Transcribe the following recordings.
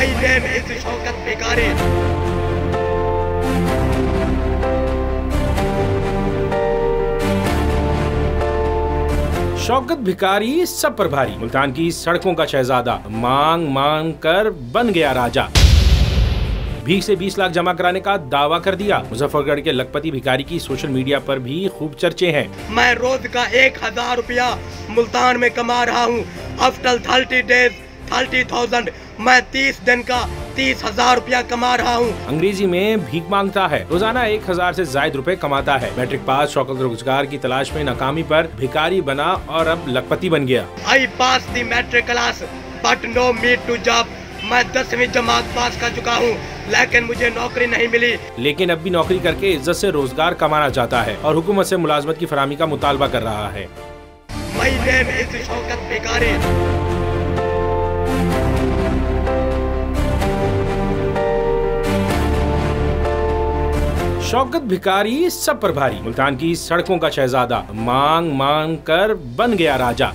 My name is Shaukat भिखारी। शौकत भिखारी सब पर भारी, मुल्तान की सड़कों का शहजादा, मांग मांग कर बन गया राजा। भीख से 20 लाख जमा कराने का दावा कर दिया। मुजफ्फरगढ़ के लखपति भिखारी की सोशल मीडिया पर भी खूब चर्चे हैं। मैं रोज का 1000 रुपया मुल्तान में कमा रहा हूँ। After 30 days 30,000। मैं 30 दिन का 30,000 रुपया कमा रहा हूँ। अंग्रेजी में भीख मांगता है। रोजाना 1000 से ज्यादा रुपए कमाता है। मैट्रिक पास, शौकत रोजगार की तलाश में नाकामी पर भिखारी बना और अब लखपति बन गया। I pass the matric class but no meet to job. मैं 10वीं जमात पास कर चुका हूँ, लेकिन मुझे नौकरी नहीं मिली। लेकिन अब भी नौकरी करके इज्जत से रोजगार कमाना चाहता है और हुकूमत से मुलाजमत की फराहमी का मुतालबा कर रहा है। My name is शौकत भिखारी। शौकत भिखारी सब पर भारी, मुल्तान की सड़कों का शहजादा, मांग मांग कर बन गया राजा।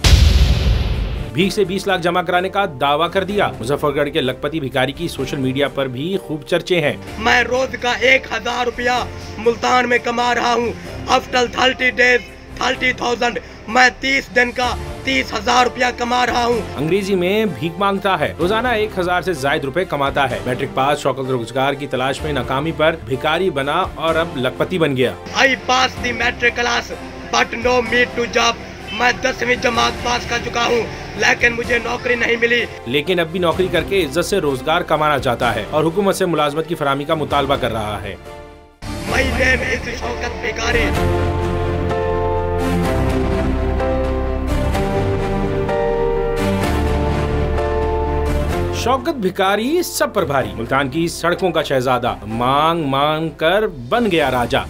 भीख से 20 लाख जमा कराने का दावा कर दिया। मुजफ्फरगढ़ के लखपति भिखारी की सोशल मीडिया पर भी खूब चर्चे हैं। मैं रोज का 1000 रुपया मुल्तान में कमा रहा हूँ। After 30 days 30,000। मैं 30 दिन का 30,000 रुपया कमा रहा हूँ। अंग्रेजी में भीख मांगता है। रोजाना 1000 से ज्यादा रुपए कमाता है। मैट्रिक पास, शौकत रोजगार की तलाश में नाकामी पर भिखारी बना और अब लखपति बन गया। I pass the matric class but no meet to job. मैं 10वीं जमात पास कर चुका हूँ, लेकिन मुझे नौकरी नहीं मिली। लेकिन अब भी नौकरी करके इज्जत से रोजगार कमाना चाहता है और हुकूमत से मुलाजमत की फराहमी का मुतालबा कर रहा है। My name is शौकत भिखारी। शौकत भिखारी सब पर भारी, मुल्तान की सड़कों का शहजादा, मांग मांग कर बन गया राजा।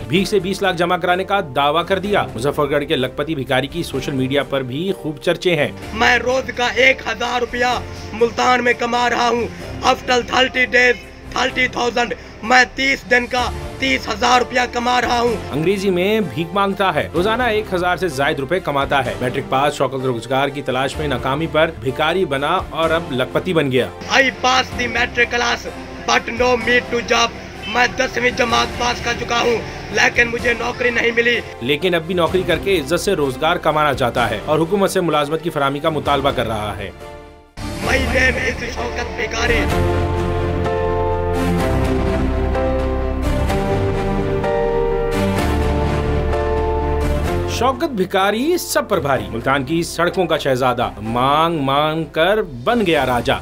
भीख से 20 लाख जमा कराने का दावा कर दिया। मुजफ्फरगढ़ के लखपति भिखारी की सोशल मीडिया पर भी खूब चर्चे हैं। मैं रोज का 1000 रुपया मुल्तान में कमा रहा हूँ। After 30 days 30,000। मैं 30 दिन का 30,000 रुपया कमा रहा हूँ। अंग्रेजी में भीख मांगता है। रोजाना 1000 से ज्यादा रुपए कमाता है। मैट्रिक पास, शौकत रोजगार की तलाश में नाकामी पर भिखारी बना और अब लखपति बन गया। I pass the matric class but no meet to job. मैं 10वीं जमात पास कर चुका हूँ, लेकिन मुझे नौकरी नहीं मिली। लेकिन अब भी नौकरी करके इज्जत से रोजगार कमाना चाहता है और हुकूमत से मुलाजमत की फराहमी का मुतालबा कर रहा है। My name is शौकत भिखारी। शौकत भिखारी सब पर भारी, मुल्तान की सड़कों का शहजादा, मांग मांग कर बन गया राजा।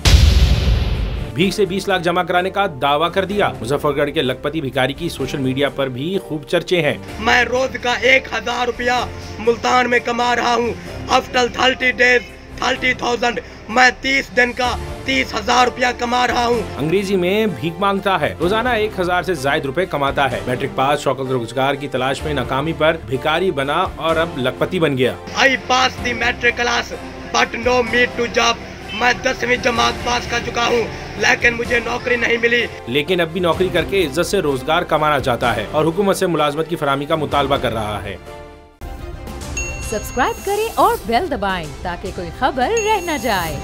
भीख से 20 लाख जमा कराने का दावा कर दिया। मुजफ्फरगढ़ के लखपति भिखारी की सोशल मीडिया पर भी खूब चर्चे हैं। मैं रोज का 1000 रुपया मुल्तान में कमा रहा हूँ। After 30 days 30,000। मैं 30 दिन का 30,000 रुपया कमा रहा हूँ। अंग्रेजी में भीख मांगता है। रोजाना 1000 से ज्यादा रुपए कमाता है। मैट्रिक पास, शौकत रोजगार की तलाश में नाकामी पर भिखारी बना और अब लखपति बन गया। I pass the matric class but no meet to job. मैं 10वीं जमात पास कर चुका हूँ, लेकिन मुझे नौकरी नहीं मिली। लेकिन अब भी नौकरी करके इज्जत से रोजगार कमाना चाहता है और हुकूमत से मुलाजमत की फराहमी का मुतालबा कर रहा है। सब्सक्राइब करें और बेल दबाएं ताकि कोई खबर रह न जाए।